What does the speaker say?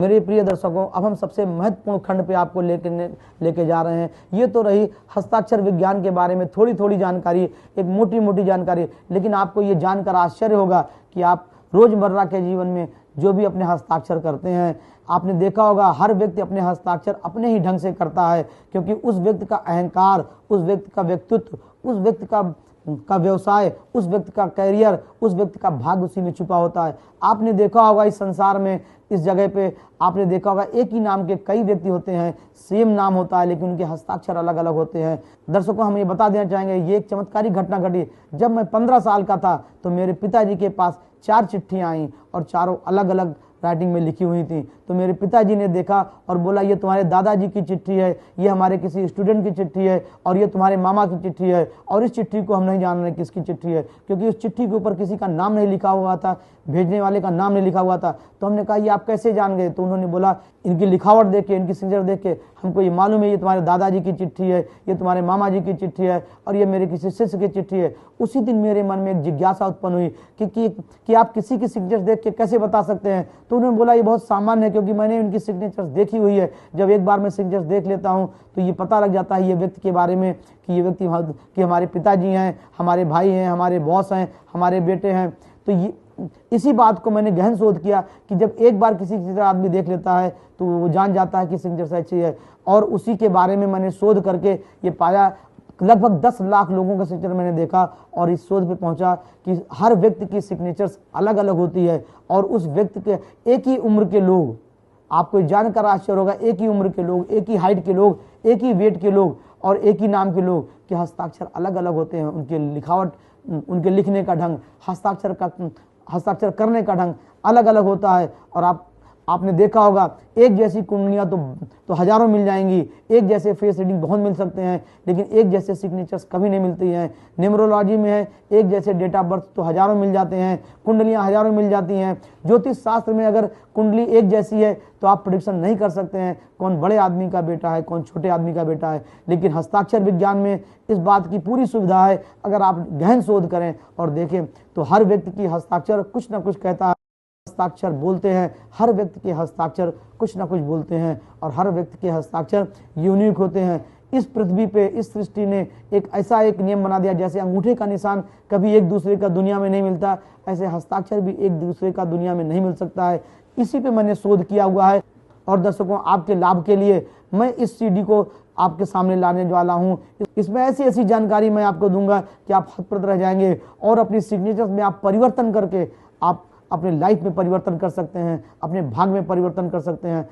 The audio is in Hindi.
मेरे प्रिय दर्शकों, अब हम सबसे महत्वपूर्ण खंड पे आपको लेके जा रहे हैं। ये तो रही हस्ताक्षर विज्ञान के बारे में थोड़ी थोड़ी जानकारी, एक मोटी मोटी जानकारी, लेकिन आपको ये जानकर आश्चर्य होगा कि आप रोजमर्रा के जीवन में जो भी अपने हस्ताक्षर करते हैं, आपने देखा होगा हर व्यक्ति अपने हस्ताक्षर अपने ही ढंग से करता है, क्योंकि उस व्यक्ति का अहंकार, उस व्यक्ति का व्यक्तित्व, उस व्यक्ति का व्यवसाय, उस व्यक्ति का करियर, उस व्यक्ति का भाग्य उसी में छुपा होता है। आपने देखा होगा इस संसार में, इस जगह पे आपने देखा होगा एक ही नाम के कई व्यक्ति होते हैं, सेम नाम होता है लेकिन उनके हस्ताक्षर अलग अलग होते हैं। दर्शकों, हम ये बता देना चाहेंगे, ये एक चमत्कारी घटना घटी। जब मैं 15 साल का था तो मेरे पिताजी के पास 4 चिट्ठियां आई और चारों अलग अलग राइटिंग में लिखी हुई थी। तो मेरे पिताजी ने देखा और बोला, ये तुम्हारे दादाजी की चिट्ठी है, ये हमारे किसी स्टूडेंट की चिट्ठी है, और ये तुम्हारे मामा की चिट्ठी है, और इस चिट्ठी को हम नहीं जान रहे किसकी चिट्ठी है, क्योंकि उस चिट्ठी के ऊपर किसी का नाम नहीं लिखा हुआ था, भेजने वाले का नाम नहीं लिखा हुआ था। तो हमने कहा, ये आप कैसे जान गए? तो उन्होंने बोला, इनकी लिखावट देख के, इनकी सिग्नेचर देख के हमको ये मालूम है ये तुम्हारे दादाजी की चिट्ठी है, ये तुम्हारे मामा जी की चिट्ठी है, और ये मेरे किसी शिष्य की चिट्ठी है। उसी दिन मेरे मन में एक जिज्ञासा उत्पन्न हुई कि आप किसी की सिग्नेचर देख के कैसे बता सकते हैं? तो उन्होंने बोला, ये बहुत सामान्य है, क्योंकि मैंने इनकी सिग्नेचर्स देखी हुई है। जब एक बार मैं सिग्नेचर्स देख लेता हूँ तो ये पता लग जाता है ये व्यक्ति के बारे में कि ये व्यक्ति कि हमारे पिताजी हैं, हमारे भाई हैं, हमारे बॉस हैं, हमारे बेटे हैं। तो ये इसी बात को मैंने गहन शोध किया कि जब एक बार किसी की आदमी देख लेता है तो वो जान जाता है कि सिग्नेचर अच्छी है। और उसी के बारे में मैंने शोध करके ये पाया, लगभग 10 लाख लोगों का सिग्नेचर मैंने देखा, और इस शोध पे पहुंचा कि हर व्यक्ति की सिग्नेचर्स अलग अलग होती है। और उस व्यक्ति के एक ही उम्र के लोग, आपको जानकर आश्चर्य होगा, एक ही उम्र के लोग, एक ही हाइट के लोग, एक ही वेट के लोग और एक ही नाम के लोग के हस्ताक्षर अलग अलग होते हैं। उनके लिखावट, उनके लिखने का ढंग, हस्ताक्षर करने का ढंग अलग अलग होता है। और आपने देखा होगा, एक जैसी कुंडलियां तो हजारों मिल जाएंगी, एक जैसे फेस रीडिंग बहुत मिल सकते हैं, लेकिन एक जैसे सिग्नेचर्स कभी नहीं मिलती हैं। न्यूमरोलॉजी में है, एक जैसे डेट ऑफ बर्थ तो हजारों मिल जाते हैं, कुंडलियां हजारों मिल जाती हैं। ज्योतिष शास्त्र में अगर कुंडली एक जैसी है तो आप प्रेडिक्शन नहीं कर सकते हैं कौन बड़े आदमी का बेटा है, कौन छोटे आदमी का बेटा है। लेकिन हस्ताक्षर विज्ञान में इस बात की पूरी सुविधा है। अगर आप गहन शोध करें और देखें तो हर व्यक्ति की हस्ताक्षर कुछ ना कुछ कहता है। हस्ताक्षर बोलते हैं, हर व्यक्ति के हस्ताक्षर कुछ ना कुछ बोलते हैं, और हर व्यक्ति के हस्ताक्षर यूनिक होते हैं। इस पृथ्वी पे, इस सृष्टि ने एक ऐसा एक नियम बना दिया, जैसे अंगूठे का निशान कभी एक दूसरे का दुनिया में नहीं मिलता, ऐसे हस्ताक्षर भी एक दूसरे का दुनिया में नहीं मिल सकता है। इसी पे मैंने शोध किया हुआ है। और दर्शकों, आपके लाभ के लिए मैं इस CD को आपके सामने लाने वाला हूं। इसमें ऐसी ऐसी जानकारी मैं आपको दूंगा कि आप हतप्रभ रह जाएंगे, और अपनी सिग्नेचर्स में आप परिवर्तन करके आप अपने लाइफ में परिवर्तन कर सकते हैं, अपने भाग्य में परिवर्तन कर सकते हैं।